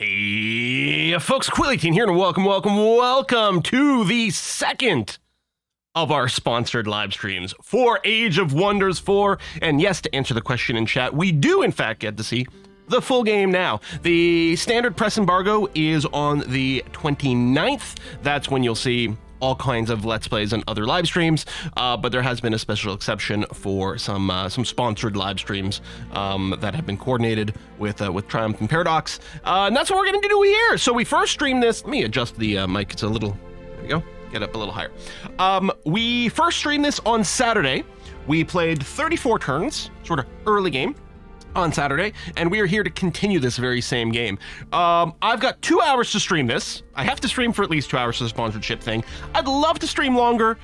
Hey, folks, Quilly18 here, and welcome to the second of our sponsored live streams for Age of Wonders 4. And yes, to answer the question in chat, we do in fact get to see the full game now. The standard press embargo is on the 29th. That's when you'll see all kinds of Let's Plays and other live streams, but there has been a special exception for some sponsored live streams that have been coordinated with Triumph and Paradox, and that's what we're going to do here. So we first streamed this. Let me adjust the mic. It's a little, there we go, get up a little higher. We first streamed this on Saturday. We played 34 turns, sort of early game on Saturday, and we are here to continue this very same game. I've got 2 hours to stream this. I have to stream for at least 2 hours for the sponsorship thing. I'd love to stream longer,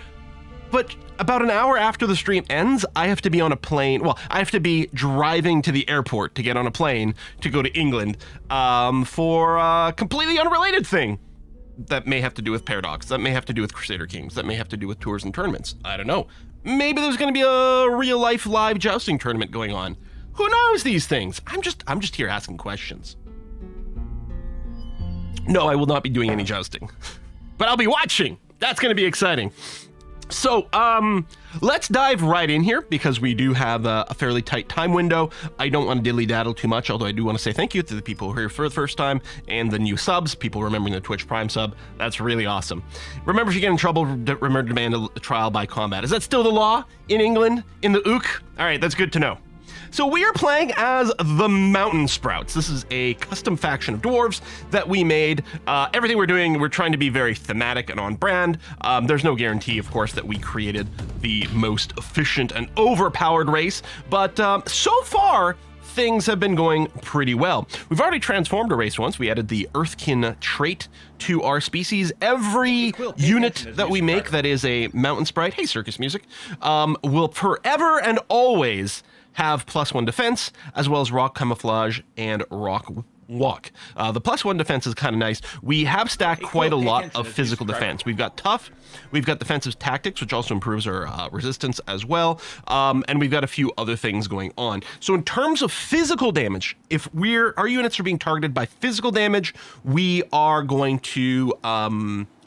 but about an hour after the stream ends, I have to be on a plane. Well, I have to be driving to the airport to get on a plane to go to England for a completely unrelated thing that may have to do with Paradox, that may have to do with Crusader Kings, that may have to do with tours and tournaments. I don't know. Maybe there's going to be a real-life live jousting tournament going on. Who knows these things? I'm just here asking questions. No, I will not be doing any jousting, but I'll be watching. That's going to be exciting. So, let's dive right in here because we do have a fairly tight time window. I don't want to dilly-daddle too much, although I do want to say thank you to the people who are here for the first time and the new subs, people remembering the Twitch Prime sub. That's really awesome. Remember, if you get in trouble, remember to demand a trial by combat. Is that still the law in England, in the Ook? All right, that's good to know. So we are playing as the Mountain Sprouts. This is a custom faction of dwarves that we made. Everything we're doing, we're trying to be very thematic and on brand. There's no guarantee, of course, that we created the most efficient and overpowered race, but so far, things have been going pretty well. We've already transformed a race once. We added the Earthkin trait to our species. Every unit that we make that is a Mountain Sprite, hey, circus music, will forever and always have +1 defense, as well as rock camouflage and rock walk. The +1 defense is kind of nice. We have stacked quite a lot of physical defense. We've got tough, we've got defensive tactics, which also improves our resistance as well, and we've got a few other things going on. So in terms of physical damage, if our units are being targeted by physical damage, we are going to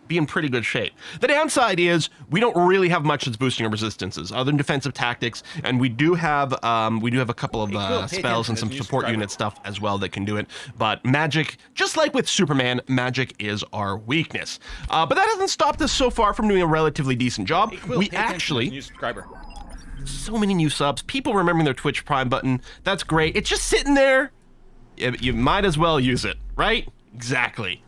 be in pretty good shape. The downside is we don't really have much that's boosting our resistances other than defensive tactics, and we do have a couple of spells and some support unit stuff as well that can do it. But magic, just like with Superman, magic is our weakness. But that hasn't stopped us so far from doing a relatively decent job. We actually, new subscriber. So many new subs, people remembering their Twitch Prime button. That's great. It's just sitting there. You might as well use it, right? Exactly.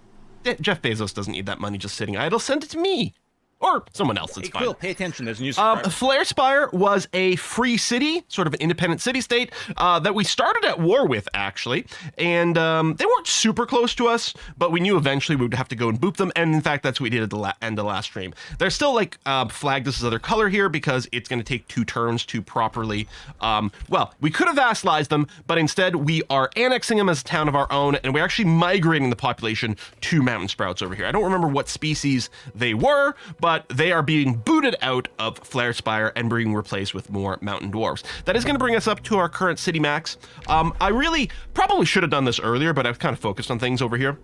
Jeff Bezos doesn't need that money just sitting idle. Send it to me. Or someone else, it's fine. Quill, pay attention, there's a new subscriber. Flare Spire was a free city, sort of an independent city-state, that we started at war with, actually. And they weren't super close to us, but we knew eventually we would have to go and boop them, and in fact, that's what we did at the end of the last stream. They're still, like, flagged this as other color here because it's going to take 2 turns to properly... well, we could have vassalized them, but instead we are annexing them as a town of our own, and we're actually migrating the population to Mountain Sprouts over here. I don't remember what species they were, but they are being booted out of Flare Spire and being replaced with more mountain dwarves. That is going to bring us up to our current city max. I really probably should have done this earlier, but I've kind of focused on things over here.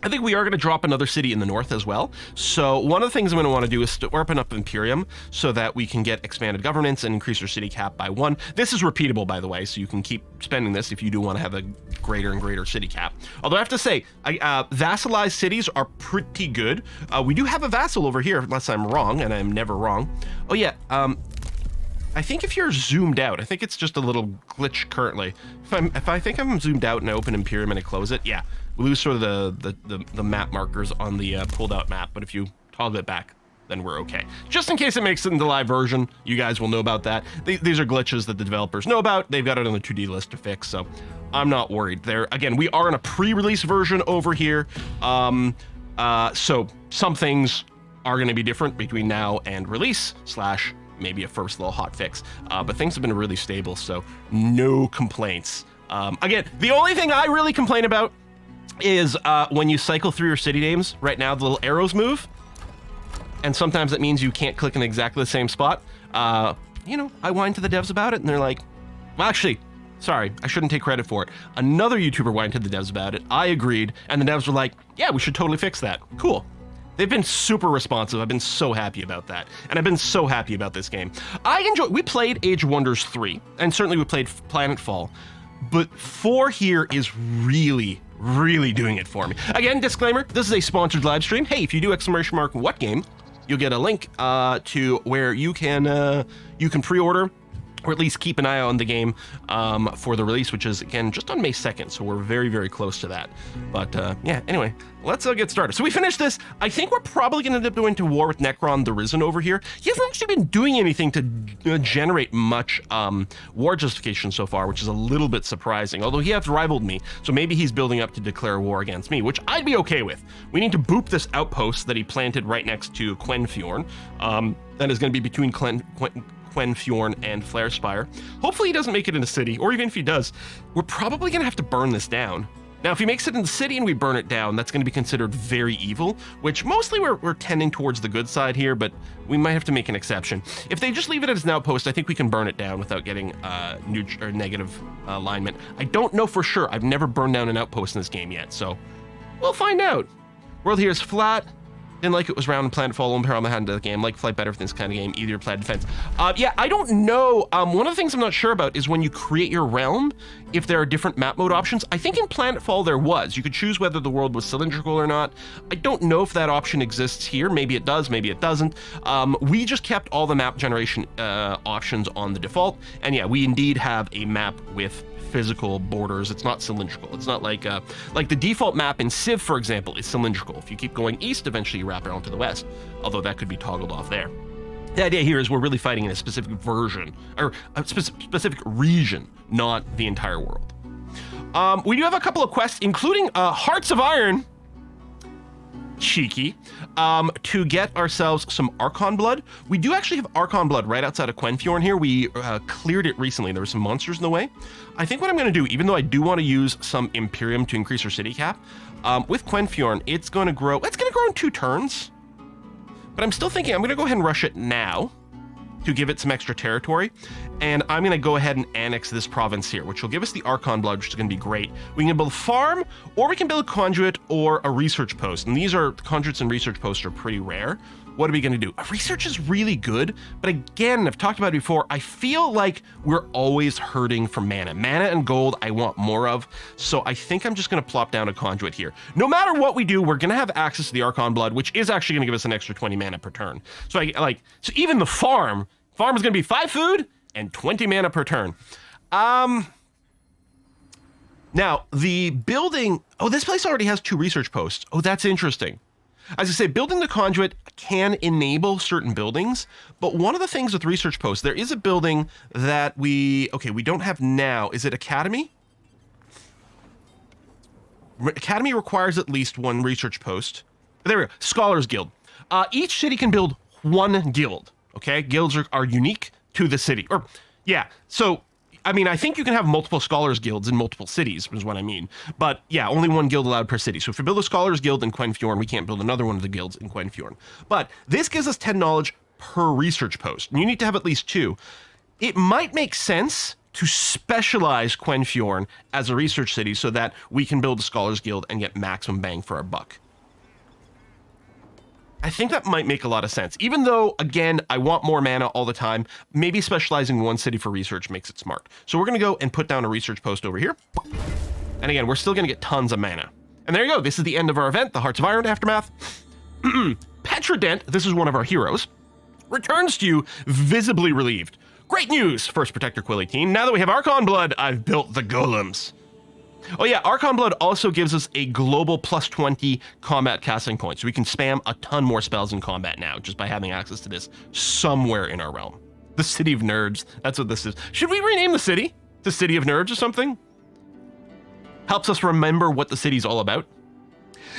I think we are going to drop another city in the north as well. So one of the things I'm going to want to do is to open up Imperium so that we can get expanded governance and increase our city cap by 1. This is repeatable, by the way, so you can keep spending this if you do want to have a greater and greater city cap. Although I have to say, vassalized cities are pretty good. We do have a vassal over here, unless I'm wrong, and I'm never wrong. Oh yeah, I think if you're zoomed out, I think it's just a little glitch currently. If I think I'm zoomed out and I open Imperium and I close it, yeah. We lose sort of the map markers on the pulled out map, but if you toggle it back, then we're okay. Just in case it makes it into the live version, you guys will know about that. These are glitches that the developers know about. They've got it on the 2D list to fix, so I'm not worried. Again, we are in a pre-release version over here, so some things are going to be different between now and release / maybe a first little hot fix, but things have been really stable, so no complaints. Again, the only thing I really complain about is when you cycle through your city names. Right now the little arrows move, and sometimes that means you can't click in exactly the same spot. You know, I whine to the devs about it, and they're like, well, actually, Sorry, I shouldn't take credit for it. Another YouTuber went to the devs about it. I agreed, and the devs were like, yeah, we should totally fix that. Cool. They've been super responsive. I've been so happy about that. And I've been so happy about this game. We played Age of Wonders 3, and certainly we played Planetfall, but 4 here is really doing it for me. Again, disclaimer, this is a sponsored live stream. Hey, if you do exclamation mark what game, you'll get a link to where you can pre-order, or at least keep an eye on the game for the release, which is, again, just on May 2nd, so we're very close to that. But yeah, anyway, let's get started. So we finished this. I think we're probably going to end up going to war with Necron the Risen over here. He hasn't actually been doing anything to generate much war justification so far, which is a little bit surprising, although he has rivaled me, so maybe he's building up to declare war against me, which I'd be okay with. We need to boop this outpost that he planted right next to Quenfjorn. That is going to be between Quenfjorn and Flarespire. Hopefully he doesn't make it in the city, or even if he does, we're probably going to have to burn this down. Now, if he makes it in the city and we burn it down, that's going to be considered very evil, which mostly we're tending towards the good side here, but we might have to make an exception. If they just leave it as an outpost, I think we can burn it down without getting negative alignment. I don't know for sure. I've never burned down an outpost in this game yet, so we'll find out. World here is flat. Didn't like it was round and Planetfall and on the hand of the game. Like flight better for this kind of game. Either plan defense. Yeah, I don't know. One of the things I'm not sure about is when you create your realm, if there are different map mode options. I think in Planetfall there was. You could choose whether the world was cylindrical or not. I don't know if that option exists here. Maybe it does, maybe it doesn't. We just kept all the map generation options on the default. And yeah, we indeed have a map with physical borders. It's not cylindrical. It's not like the default map in Civ, for example, is cylindrical. If you keep going east, eventually you wrap around to the west, although that could be toggled off there. The idea here is we're really fighting in a specific version, or a specific region, not the entire world. We do have a couple of quests, including Hearts of Iron, cheeky, to get ourselves some Archon blood. We do actually have Archon blood right outside of Quenfjorn here. We cleared it recently. There were some monsters in the way. I think what I'm going to do, even though I do want to use some Imperium to increase our city cap, with Quenfjorn, it's going to grow in 2 turns. But I'm still thinking I'm going to go ahead and rush it now to give it some extra territory. And I'm going to go ahead and annex this province here, which will give us the Archon blood, which is going to be great. We can build a farm, or we can build a conduit or a research post. And these conduits and research posts are pretty rare. What are we going to do? Research is really good, but again, I've talked about it before, I feel like we're always hurting for mana. Mana and gold I want more of, so I think I'm just going to plop down a conduit here. No matter what we do, we're going to have access to the Archon blood, which is actually going to give us an extra 20 mana per turn. So so even the farm is going to be 5 food and 20 mana per turn. Now, the building... Oh, this place already has 2 research posts. Oh, that's interesting. As I say, building the conduit can enable certain buildings, but one of the things with research posts, there is a building that we don't have now. Is it Academy? Academy requires at least 1 research post. There we go. Scholars Guild. Each city can build 1 guild. Okay, guilds are unique to the city. Or yeah, so I mean, I think you can have multiple Scholars Guilds in multiple cities, is what I mean. But yeah, only 1 guild allowed per city. So if you build a Scholars Guild in Quenfjorn, we can't build another one of the guilds in Quenfjorn. But this gives us 10 knowledge per research post. And you need to have at least 2. It might make sense to specialize Quenfjorn as a research city so that we can build a Scholars Guild and get maximum bang for our buck. I think that might make a lot of sense. Even though, again, I want more mana all the time, maybe specializing 1 city for research makes it smart. So we're going to go and put down a research post over here. And again, we're still going to get tons of mana. And there you go. This is the end of our event, the Hearts of Iron Aftermath. Petrodent, this is one of our heroes, returns to you visibly relieved. Great news, First Protector Quilly team. Now that we have Archon blood, I've built the golems. Oh yeah, Archon blood also gives us a global +20 combat casting points. So we can spam a ton more spells in combat now just by having access to this somewhere in our realm. The City of Nerds, that's what this is. Should we rename the city to City of Nerds or something? Helps us remember what the city's all about.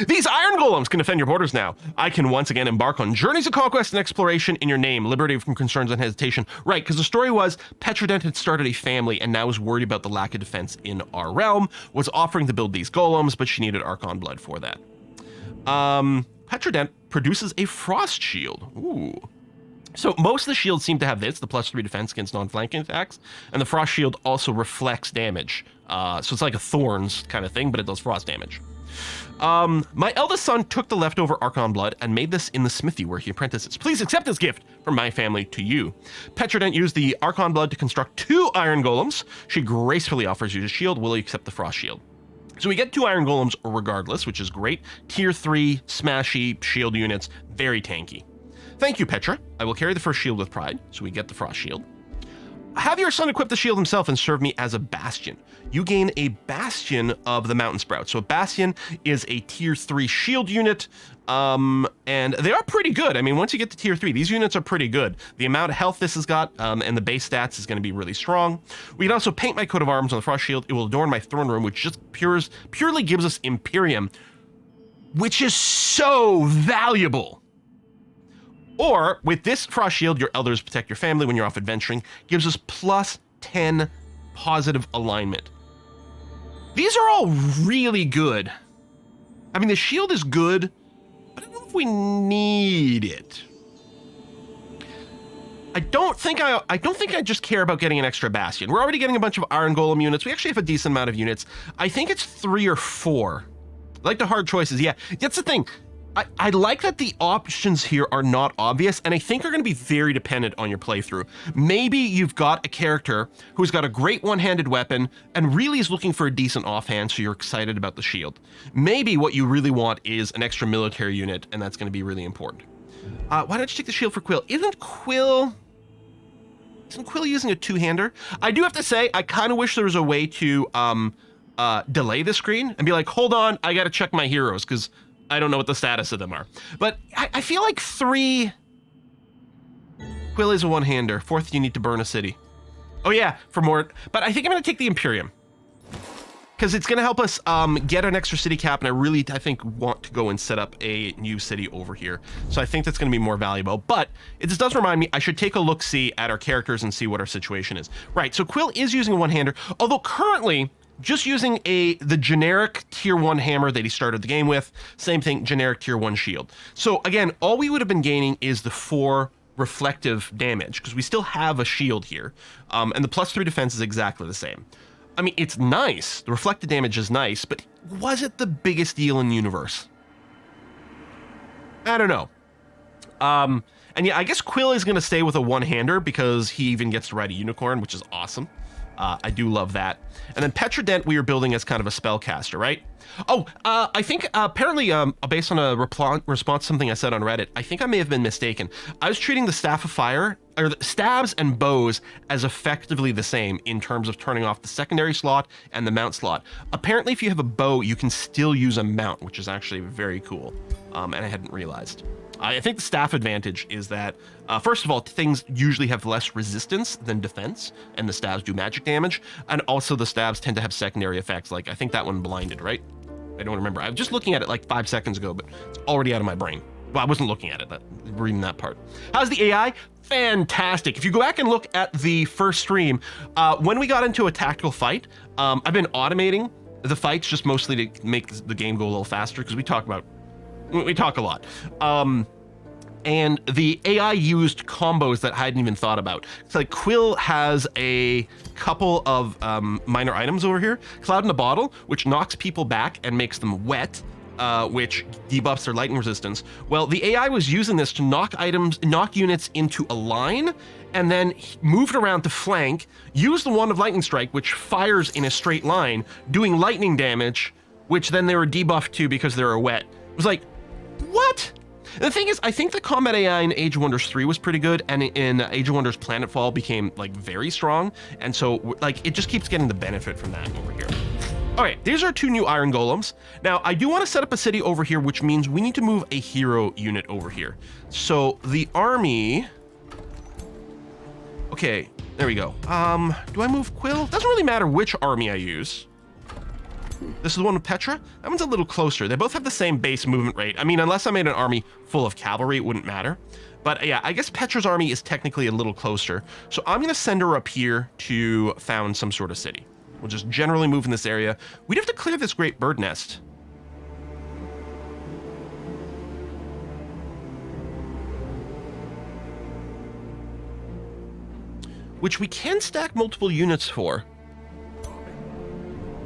These iron golems can defend your borders now. I can once again embark on journeys of conquest and exploration in your name, liberated from concerns and hesitation. Right, because the story was Petrodent had started a family and now was worried about the lack of defense in our realm, was offering to build these golems, but she needed Archon blood for that. Petrodent produces a frost shield. Ooh. So most of the shields seem to have this, the +3 defense against non-flanking attacks, and the frost shield also reflects damage. So it's like a thorns kind of thing, but it does frost damage. My eldest son took the leftover Archon blood and made this in the smithy where he apprentices. Please accept this gift from my family to you. Petrodent used the Archon blood to construct 2 iron golems. She gracefully offers you a shield. Will you accept the frost shield? So we get 2 iron golems regardless, which is great. Tier 3 smashy shield units, very tanky. Thank you, Petra. I will carry the first shield with pride, so we get the frost shield. Have your son equip the shield himself and serve me as a bastion. You gain a bastion of the mountain sprout. So a bastion is a tier 3 shield unit, and they are pretty good. I mean, once you get to tier 3, these units are pretty good. The amount of health this has got, and the base stats is going to be really strong. We can also paint my coat of arms on the frost shield. It will adorn my throne room, which just purely gives us Imperium, which is so valuable. Or, with this frost shield, your elders protect your family when you're off adventuring, gives us +10 positive alignment. These are all really good. I mean, the shield is good, but I don't know if we need it. I don't think I just care about getting an extra bastion. We're already getting a bunch of iron golem units. We actually have a decent amount of units. I think it's 3 or 4. I like the hard choices. Yeah, that's the thing. I like that the options here are not obvious, and I think are going to be very dependent on your playthrough. Maybe you've got a character who's got a great one-handed weapon and really is looking for a decent offhand, so you're excited about the shield. Maybe what you really want is an extra military unit, and that's going to be really important. Why don't you take the shield for Quill? Isn't Quill using a two-hander? I do have to say, I kind of wish there was a way to delay the screen and be like, hold on, I got to check my heroes, because I don't know what the status of them are. But I feel like 3... Quill is a one-hander. 4th, you need to burn a city. Oh yeah, for more... But I think I'm going to take the Imperium. Because it's going to help us get an extra city cap, and I think, want to go and set up a new city over here. So I think that's going to be more valuable. But it does remind me, I should take a look-see at our characters and see what our situation is. Right, so Quill is using a one-hander, although currently... just using the generic tier 1 hammer that he started the game with. Same thing, generic tier 1 shield. So again, all we would have been gaining is the 4 reflective damage, because we still have a shield here. And the +3 defense is exactly the same. I mean, it's nice. The reflected damage is nice, but was it the biggest deal in the universe? I don't know. And yeah, I guess Quill is going to stay with a one-hander because he even gets to ride a unicorn, which is awesome. I do love that. And then Petrodent we are building as kind of a spellcaster, right? Oh, I think apparently based on a response to something I said on Reddit, I think I may have been mistaken. I was treating the Staff of Fire, or the stabs and bows, as effectively the same in terms of turning off the secondary slot and the mount slot. Apparently if you have a bow, you can still use a mount, which is actually very cool, and I hadn't realized. I think the staff advantage is that, first of all, things usually have less resistance than defense, and the stabs do magic damage, and also the stabs tend to have secondary effects, like I think that one blinded, right? I don't remember. I was just looking at it like 5 seconds ago, but it's already out of my brain. Well, I wasn't looking at it, reading that part. How's the AI? Fantastic. If you go back and look at the first stream, when we got into a tactical fight, I've been automating the fights just mostly to make the game go a little faster, because we talk a lot. And the AI used combos that I hadn't even thought about. It's like Quill has a couple of minor items over here. Cloud in a Bottle, which knocks people back and makes them wet, which debuffs their lightning resistance. Well, the AI was using this to knock units into a line, and then moved around to flank, used the Wand of Lightning Strike, which fires in a straight line, doing lightning damage, which then they were debuffed to because they were wet. It was like, what? And the thing is, I think the combat AI in Age of Wonders 3 was pretty good, and in Age of Wonders Planetfall became like very strong, and so like it just keeps getting the benefit from that over here. All right, these are 2 new iron golems. Now I do want to set up a city over here, which means we need to move a hero unit over here. So the army. Okay, there we go. Do I move Quill? Doesn't really matter which army I use. This is the one with Petra. That one's a little closer. They both have the same base movement rate. I mean, unless I made an army full of cavalry, it wouldn't matter. But yeah, I guess Petra's army is technically a little closer. So I'm going to send her up here to found some sort of city. We'll just generally move in this area. We'd have to clear this great bird nest. which we can stack multiple units for.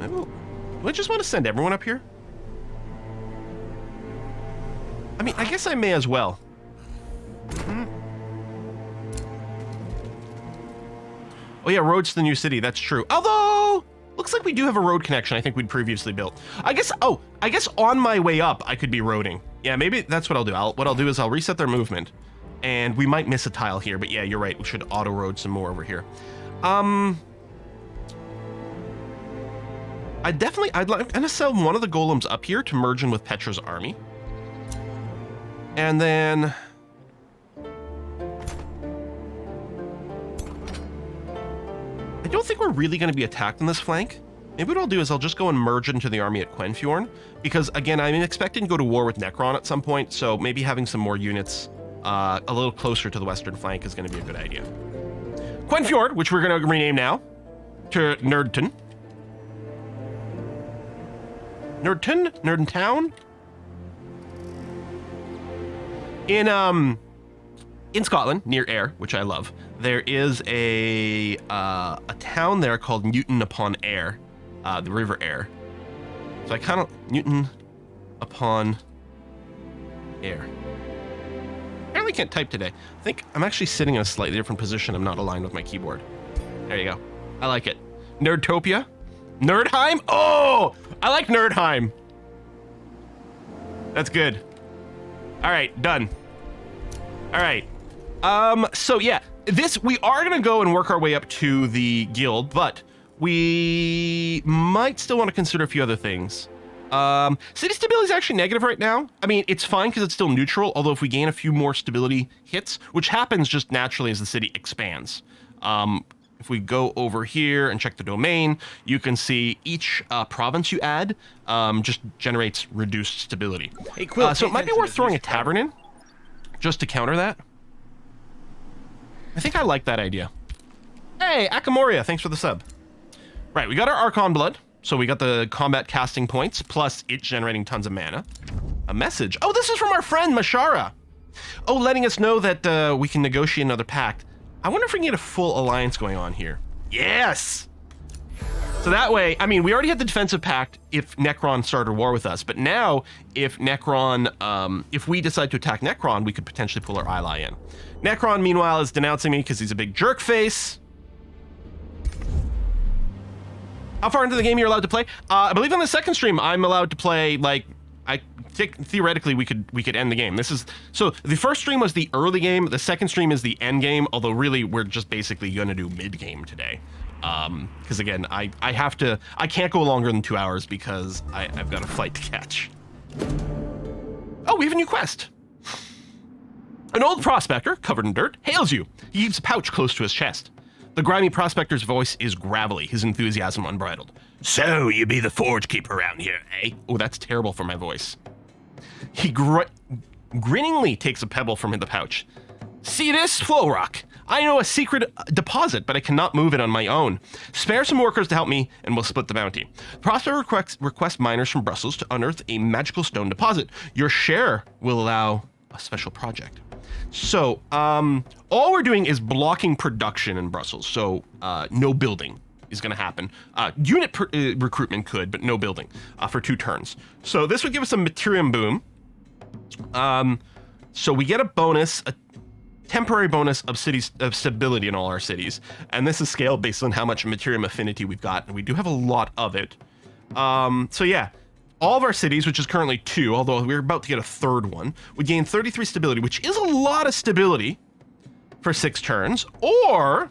I just want to send everyone up here. I mean, I guess I may as well. Oh yeah, roads to the new city, that's true. Although, looks like we do have a road connection I think we'd previously built. I guess on my way up, I could be roading. Yeah, maybe that's what I'll do. What I'll do is I'll reset their movement. And we might miss a tile here, but yeah, you're right. We should auto-road some more over here. I'd gonna sell one of the golems up here to merge in with Petra's army. And then... I don't think we're really going to be attacked on this flank. Maybe what I'll do is I'll just go and merge into the army at Quenfjorn, because again, I'm expecting to go to war with Necron at some point, so maybe having some more units a little closer to the western flank is going to be a good idea. Quenfjord, which we're going to rename now to Nerdton. Nerdentown? In Scotland, near Ayr, which I love, there is a town there called Newton upon Ayr, the River Ayr. So I kind of Newton upon Ayr. Apparently can't type today. I think I'm actually sitting in a slightly different position. I'm not aligned with my keyboard. There you go. I like it. Nerdtopia? Nerdheim? Oh, I like Nerdheim. That's good. All right, done. All right. So yeah, we are going to go and work our way up to the guild, but we might still want to consider a few other things. City stability is actually negative right now. I mean, it's fine because it's still neutral, although if we gain a few more stability hits, which happens just naturally as the city expands. If we go over here and check the domain, you can see each province you add just generates reduced stability. Hey, Quill, so it might be worth throwing a tavern in just to counter that. I think I like that idea. Hey, Akamoria, thanks for the sub. Right, we got our Archon Blood, so we got the combat casting points, plus it generating tons of mana. A message. Oh, this is from our friend, Mashara. Oh, letting us know that we can negotiate another pact. I wonder if we can get a full alliance going on here. Yes! So that way, I mean, we already had the defensive pact if Necron started a war with us, but now if Necron, if we decide to attack Necron, we could potentially pull our ally in. Necron, meanwhile, is denouncing me because he's a big jerk face. How far into the game you're allowed to play? I believe on the second stream, I'm allowed to play, like, I think theoretically we could end the game. This is, so the first stream was the early game, the second stream is the end game, although really we're just basically gonna do mid game today. Because again, I can't go longer than 2 hours because I've got a flight to catch. Oh, we have a new quest. An old prospector, covered in dirt, hails you. He keeps a pouch close to his chest. The grimy prospector's voice is gravelly, his enthusiasm unbridled. So, you be the forge keeper around here, eh? Oh, that's terrible for my voice. He grinningly takes a pebble from the pouch. See this, flow rock? I know a secret deposit, but I cannot move it on my own. Spare some workers to help me, and we'll split the bounty. Prospector requests miners from Brussels to unearth a magical stone deposit. Your share will allow a special project. So, all we're doing is blocking production in Brussels, so no building is going to happen. Unit recruitment could, but no building for 2 turns. So this would give us a Materium boom. So we get a bonus, a temporary bonus of stability in all our cities, and this is scaled based on how much Materium affinity we've got, and we do have a lot of it. So yeah. All of our cities, which is currently 2, although we're about to get a 3rd one, would gain 33 stability, which is a lot of stability for 6 turns. Or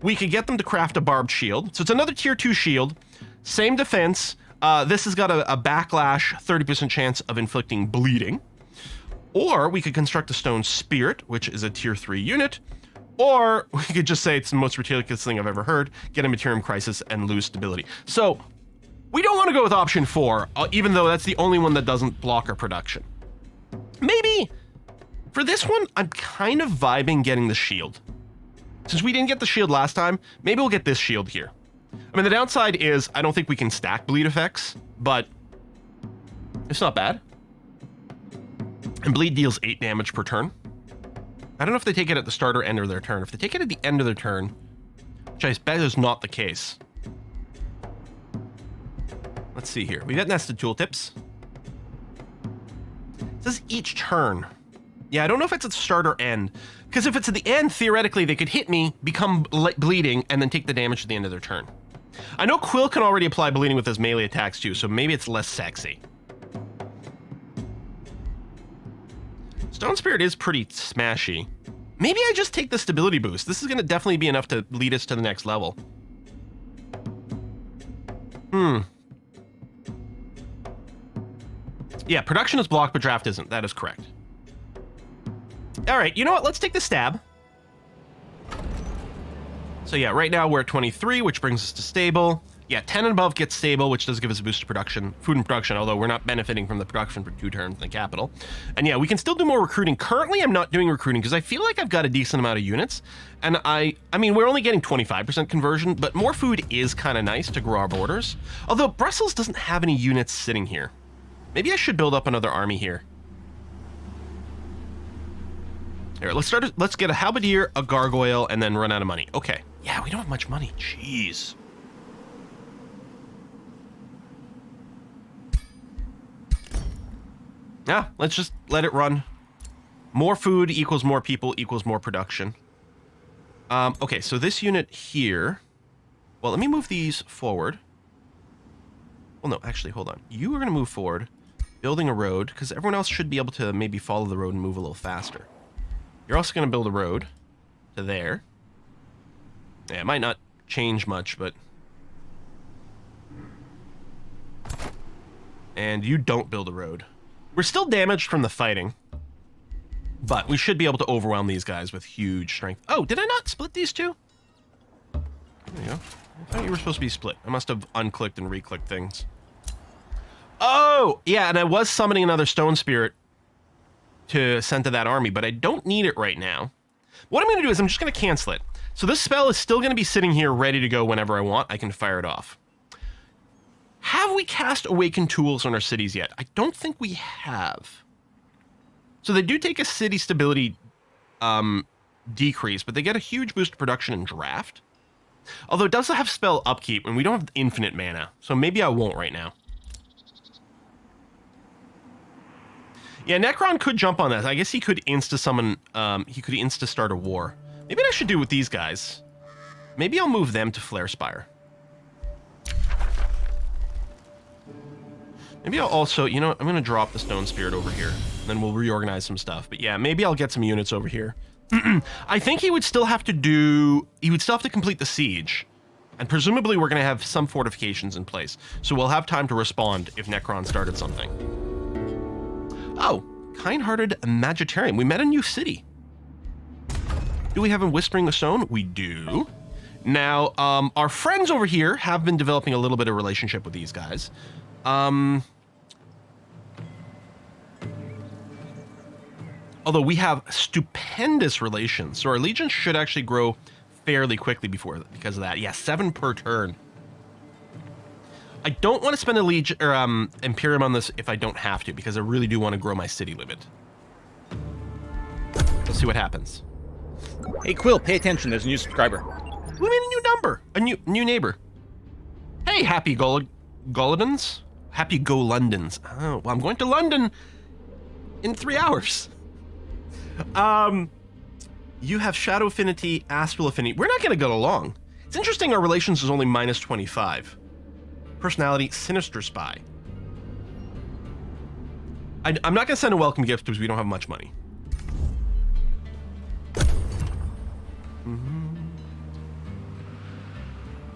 we could get them to craft a barbed shield. So it's another tier 2 shield, same defense. This has got a backlash, 30% chance of inflicting bleeding. Or we could construct a stone spirit, which is a tier 3 unit. Or we could just say it's the most ridiculous thing I've ever heard, get a Materium crisis and lose stability. So we don't want to go with option 4, even though that's the only one that doesn't block our production. Maybe for this one, I'm kind of vibing getting the shield. Since we didn't get the shield last time, maybe we'll get this shield here. I mean, the downside is I don't think we can stack bleed effects, but it's not bad. And bleed deals 8 damage per turn. I don't know if they take it at the start or end of their turn. If they take it at the end of their turn, which I bet is not the case. Let's see here. We got nested tooltips. It says each turn. Yeah, I don't know if it's at the start or end. Because if it's at the end, theoretically, they could hit me, become bleeding, and then take the damage at the end of their turn. I know Quill can already apply bleeding with his melee attacks too, so maybe it's less sexy. Stone Spirit is pretty smashy. Maybe I just take the stability boost. This is going to definitely be enough to lead us to the next level. Yeah, production is blocked, but draft isn't. That is correct. All right, you know what? Let's take the stab. So yeah, right now we're at 23, which brings us to stable. Yeah, 10 and above gets stable, which does give us a boost to production, food and production, although we're not benefiting from the production for 2 turns in the capital. And yeah, we can still do more recruiting. Currently, I'm not doing recruiting because I feel like I've got a decent amount of units. And I mean, we're only getting 25% conversion, but more food is kind of nice to grow our borders. Although Brussels doesn't have any units sitting here. Maybe I should build up another army here. Here, let's get a halberdier, a gargoyle, and then run out of money. Okay. Yeah, we don't have much money. Jeez. Yeah, let's just let it run. More food equals more people equals more production. Okay, so this unit here... Well, let me move these forward. Well, no, actually, hold on. You are going to move forward, building a road, because everyone else should be able to maybe follow the road and move a little faster. You're also going to build a road to there. Yeah, it might not change much, but... And you don't build a road. We're still damaged from the fighting, but we should be able to overwhelm these guys with huge strength. Oh, did I not split these two? There you go. I thought you were supposed to be split. I must have unclicked and reclicked things. Oh, yeah, and I was summoning another Stone Spirit to send to that army, but I don't need it right now. What I'm going to do is I'm just going to cancel it. So this spell is still going to be sitting here ready to go whenever I want. I can fire it off. Have we cast Awakened Tools on our cities yet? I don't think we have. So they do take a city stability decrease, but they get a huge boost to production and draft. Although it does have spell upkeep, and we don't have infinite mana, so maybe I won't right now. Yeah, Necron could jump on that. I guess he could insta-summon, he could insta-start a war. Maybe what I should do with these guys. Maybe I'll move them to Flare Spire. Maybe I'll also, you know what, I'm going to drop the Stone Spirit over here. And then we'll reorganize some stuff. But yeah, maybe I'll get some units over here. I think he would still have to complete the siege. And presumably we're going to have some fortifications in place. So we'll have time to respond if Necron started something. Oh, kind-hearted Magitarian. We met a new city. Do we have a Whispering Stone? We do. Now, our friends over here have been developing a little bit of relationship with these guys. Although we have stupendous relations, so our legions should actually grow fairly quickly because of that. Yeah, 7 per turn. I don't want to spend a legion or Imperium on this if I don't have to, because I really do want to grow my city limit. Let's see what happens. Hey Quill, pay attention. There's a new subscriber. We made a new number, a new neighbor. Hey, happy Golodans, happy Go Londons. Oh, well, I'm going to London in 3 hours. You have Shadow Affinity, Astral Affinity. We're not going to get along. It's interesting our relations is only minus 25. Personality, Sinister Spy. I'm not going to send a welcome gift because we don't have much money.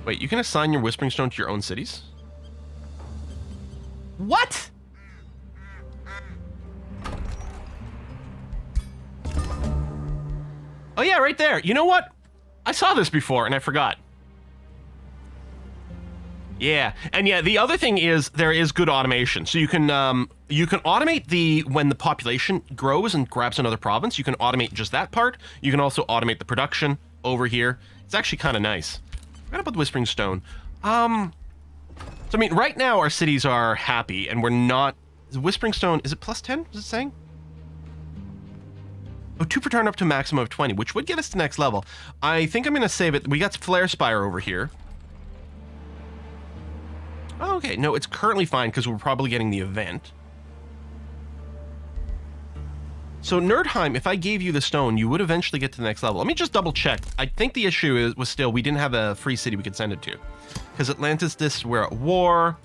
Wait, you can assign your Whispering Stone to your own cities? What? Oh yeah, right there. You know what? I saw this before and I forgot. Yeah, and yeah, the other thing is there is good automation. So you can automate when the population grows and grabs another province. You can automate just that part. You can also automate the production over here. It's actually kind of nice. I forgot about the Whispering Stone. So I mean, right now our cities are happy, and we're not. The Whispering Stone, is it plus 10? Is it saying? Oh, 2 per turn up to maximum of 20, which would get us to next level. I think I'm going to save it. We got Flare Spire over here. Oh, okay. No, it's currently fine because we're probably getting the event. So Nerdheim, if I gave you the stone, you would eventually get to the next level. Let me just double check. I think the issue was still we didn't have a free city we could send it to. Because Atlantis, we're at war.